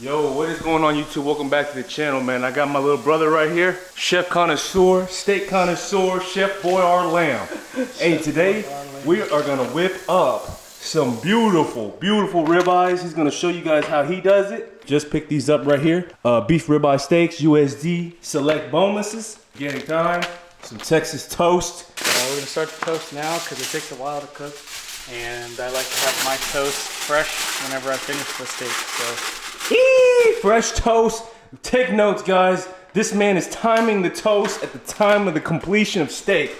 Yo, what is going on YouTube? Welcome back to the channel, man. I got my little brother right here, chef connoisseur, steak connoisseur, Chef Boy R Lamb. Hey, today we are gonna whip up some beautiful, beautiful ribeyes. He's gonna show you guys how he does it. Just pick these up right here. Beef ribeye steaks, USD, select bonuses. Getting time, some Texas toast. We're gonna start the toast now because it takes a while to cook. And I like to have my toast fresh whenever I finish the steak, so. Fresh toast. Take notes, guys. This man is timing the toast at the time of the completion of steak.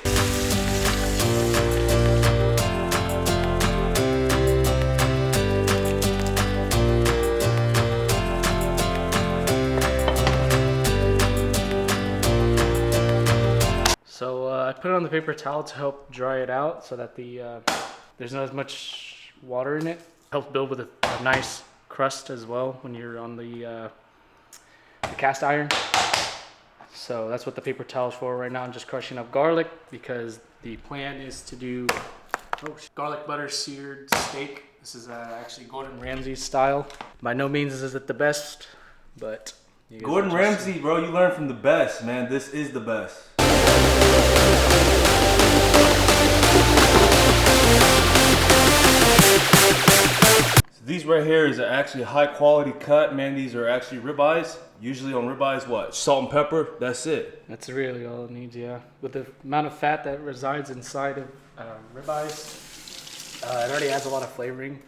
So I put it on the paper towel to help dry it out so that there's not as much water in it. Helps build with a nice crust as well when you're on the cast iron. So that's what the paper towel is for right now. I'm just crushing up garlic because the plan is to do garlic butter seared steak. This is actually Gordon Ramsey style. By no means is it the best, but Gordon Ramsey, bro, you learn from the best, man. This is the best. These right here is actually a high quality cut, man. These are actually ribeyes. Usually on ribeyes, what? Salt and pepper, that's it. That's really all it needs, yeah. With the amount of fat that resides inside of ribeyes, it already adds a lot of flavoring.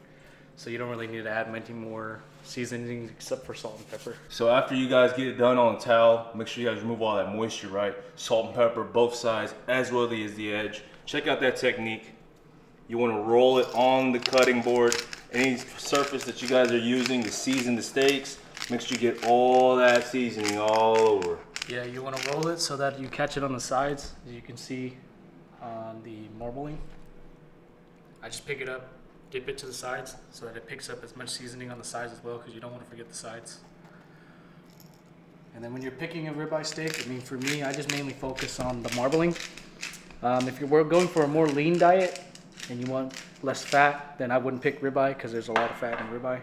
So you don't really need to add many more seasonings except for salt and pepper. So after you guys get it done on a towel, make sure you guys remove all that moisture, right? Salt and pepper, both sides, as well as the edge. Check out that technique. You want to roll it on the cutting board. Any surface that you guys are using to season the steaks, make sure you get all that seasoning all over. Yeah, you want to roll it so that you catch it on the sides, as you can see on the marbling. I just pick it up, dip it to the sides so that it picks up as much seasoning on the sides as well, because you don't want to forget the sides. And then when you're picking a ribeye steak, I mean, for me, I just mainly focus on the marbling. If you're going for a more lean diet and you want less fat, then I wouldn't pick ribeye because there's a lot of fat in ribeye.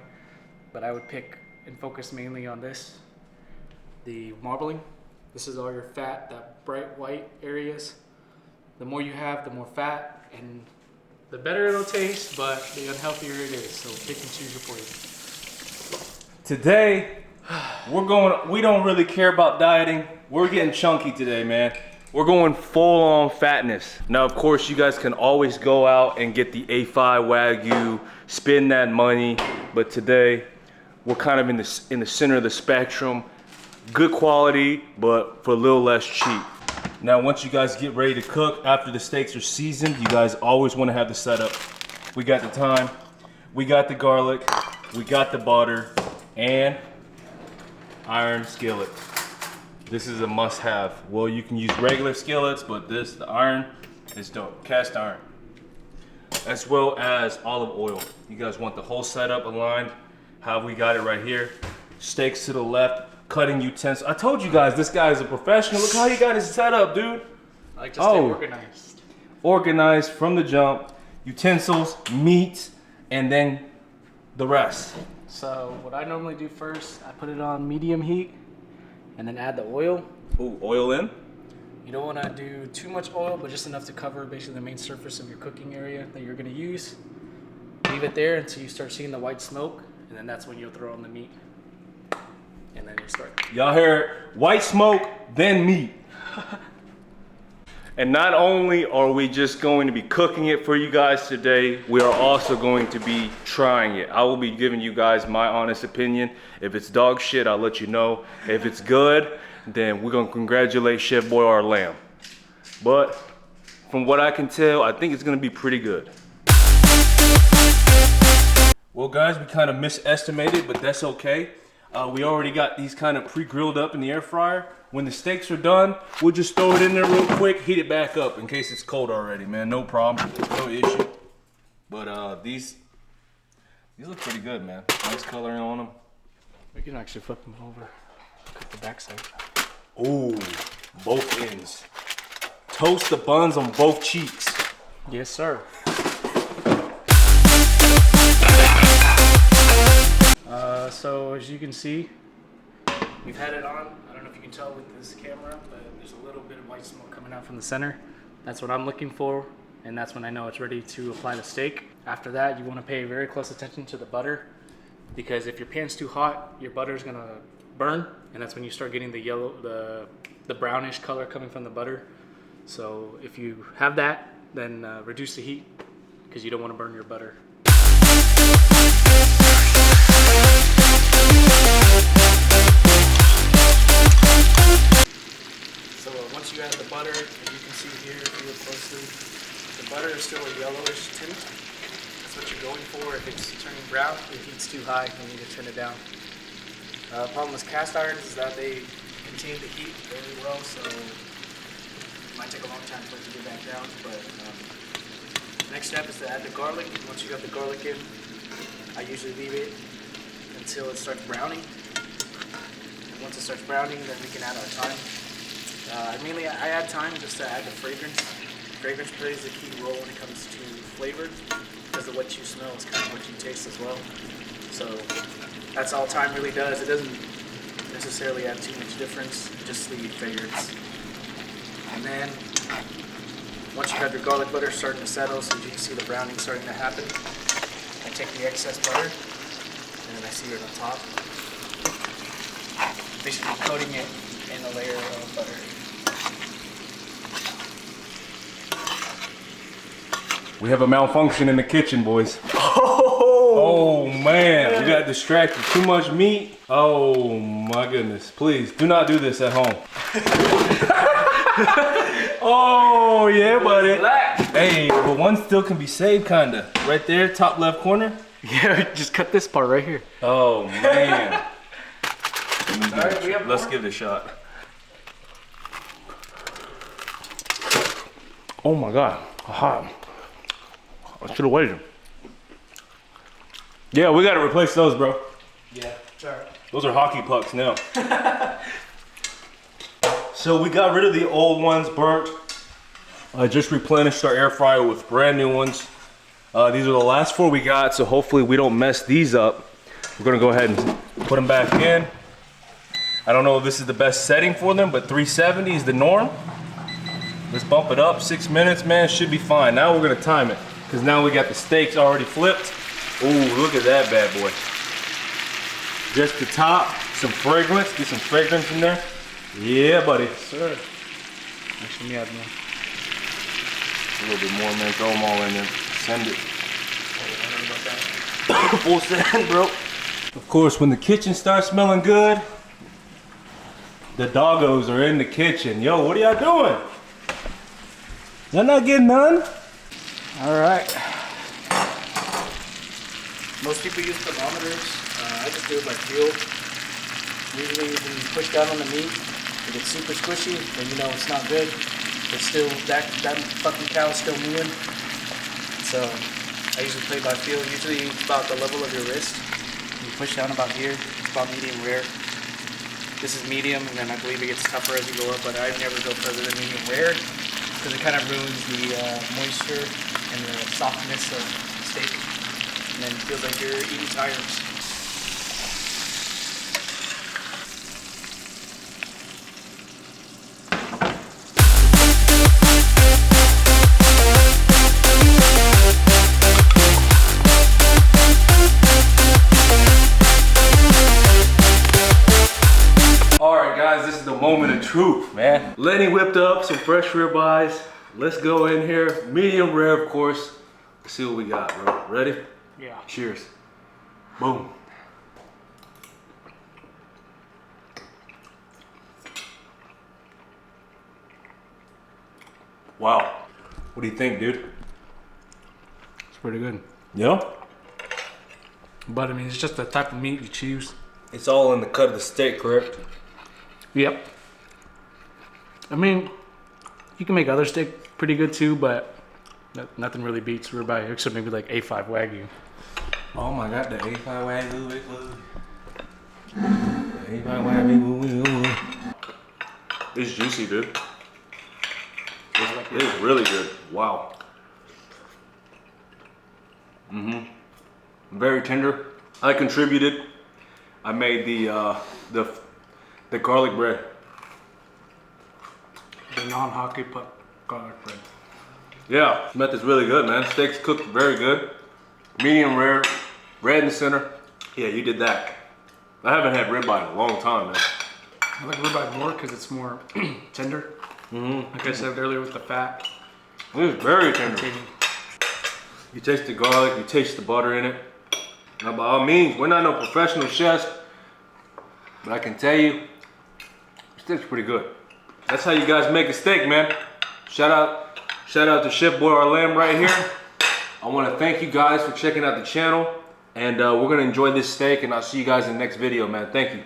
But I would pick and focus mainly on this, the marbling. This is all your fat, that bright white areas. The more you have, the more fat, and the better it'll taste, but the unhealthier it is. So pick and choose your poison. Today, we don't really care about dieting. We're getting chunky today, man. We're going full on fatness. Now, of course, you guys can always go out and get the A5 Wagyu, spend that money. But today, we're kind of in the center of the spectrum. Good quality, but for a little less cheap. Now, once you guys get ready to cook, after the steaks are seasoned, you guys always want to have the setup. We got the thyme, we got the garlic, we got the butter, and iron skillet. This is a must-have. Well, you can use regular skillets, but the iron is dope. Cast iron. As well as olive oil. You guys want the whole setup aligned. How we got it right here. Steaks to the left, cutting utensils. I told you guys, this guy is a professional. Look how he got his setup, dude. I like to stay organized. Organized from the jump. Utensils, meat, and then the rest. So what I normally do first, I put it on medium heat and then add the oil. Ooh, oil in? You don't want to do too much oil, but just enough to cover basically the main surface of your cooking area that you're going to use. Leave it there until you start seeing the white smoke, and then that's when you'll throw in the meat. And then you start. Y'all heard white smoke, then meat. And not only are we just going to be cooking it for you guys today, we are also going to be trying it. I will be giving you guys my honest opinion. If it's dog shit, I'll let you know. If it's good, then we're gonna congratulate Chef Boy R Lamb. But from what I can tell, I think it's gonna be pretty good. Well guys, we kind of misestimated, but that's okay. We already got these kind of pre-grilled up in the air fryer. When the steaks are done, we'll just throw it in there real quick, heat it back up in case it's cold already, man. No problem, no issue. But these look pretty good, man. Nice coloring on them. We can actually flip them over, cut the backside. Ooh, both ends. Toast the buns on both cheeks. Yes, sir. So as you can see, we've had it on. I don't know if you can tell with this camera, but there's a little bit of white smoke coming out from the center. That's what I'm looking for, and that's when I know it's ready to apply the steak. After that, you want to pay very close attention to the butter, because if your pan's too hot, your butter is gonna burn, and that's when you start getting the yellow, the brownish color coming from the butter. So if you have that, then reduce the heat, because you don't want to burn your butter. So once you add the butter, as you can see here, if you look closely, the butter is still a yellowish tint. That's what you're going for. If it's turning brown, the heat's too high, you need to turn it down. The problem with cast irons is that they contain the heat very well, so it might take a long time for it to get back down. But next step is to add the garlic. Once you got the garlic in, I usually leave it until it starts browning. And once it starts browning, then we can add our thyme. I add thyme just to add the fragrance. Fragrance plays a key role when it comes to flavor, because of what you smell is kind of what you taste as well. So that's all thyme really does. It doesn't necessarily add too much difference, just the fragrance. And then once you have your garlic butter starting to settle, so you can see the browning starting to happen, I take the excess butter and then I sear it on top, basically coating it in a layer of butter. We have a malfunction in the kitchen, boys. Oh man, we got distracted. Too much meat. Oh my goodness. Please do not do this at home. Oh yeah, buddy. Hey, but one still can be saved, kinda. Right there, top left corner. Yeah, just cut this part right here. Oh man. Alright, Let's give it a shot. Oh my god, hot. I should have waited. Yeah, we gotta replace those, bro. Yeah, sorry. Those are hockey pucks now. So we got rid of the old ones, burnt. I just replenished our air fryer with brand new ones. These are the last 4 we got, so hopefully we don't mess these up. We're gonna go ahead and put them back in. I don't know if this is the best setting for them, but 370 is the norm. Let's bump it up, 6 minutes, man, should be fine. Now we're gonna time it, because now we got the steaks already flipped. Ooh, look at that bad boy. Just the top, some fragrance, get some fragrance in there. Yeah, buddy. Sir. Actually, yeah, man. A little bit more, man, throw them all in there. Send it. Full send, bro. Of course, when the kitchen starts smelling good, the doggos are in the kitchen. Yo, what are y'all doing? Y'all not getting none? All right. Most people use thermometers. I just do it by feel. Usually when you push down on the meat, if it's super squishy, then you know it's not good. It's still, that fucking cow is still moving. So I usually play by feel. Usually it's about the level of your wrist. You push down about here, it's about medium rare. This is medium, and then I believe it gets tougher as you go up, but I never go further than medium rare, because it kind of ruins the moisture and the softness of the steak. And then it feels like you're eating tires. Alright guys, this is the moment of truth, man. Lenny whipped up some fresh ribeyes. Let's go in here. Medium rare, of course. Let's see what we got, bro. Ready? Yeah. Cheers. Boom. Wow. What do you think, dude? It's pretty good. Yeah? But I mean, it's just the type of meat you choose. It's all in the cut of the steak, correct? Yep. I mean, you can make other steak pretty good too, but nothing really beats ribeye, except maybe like A5 Wagyu. Oh my god, the A5 Wagyu. The A5 Wagyu. It's juicy, dude. It is really good. Wow. Very tender. I contributed. I made the garlic bread. The non-hockey puck garlic bread. Yeah, Smith is really good, man. Steak's cooked very good. Medium rare, red in the center. Yeah, you did that. I haven't had ribeye in a long time, man. I like ribeye more because it's more tender. Like I said earlier with the fat. It is very tender. You taste the garlic, you taste the butter in it. Now, by all means, we're not no professional chefs, but I can tell you, the steak's pretty good. That's how you guys make a steak, man. Shout out to Chef Boy our lamb right here. I want to thank you guys for checking out the channel, and we're gonna enjoy this steak, and I'll see you guys in the next video, man. Thank you.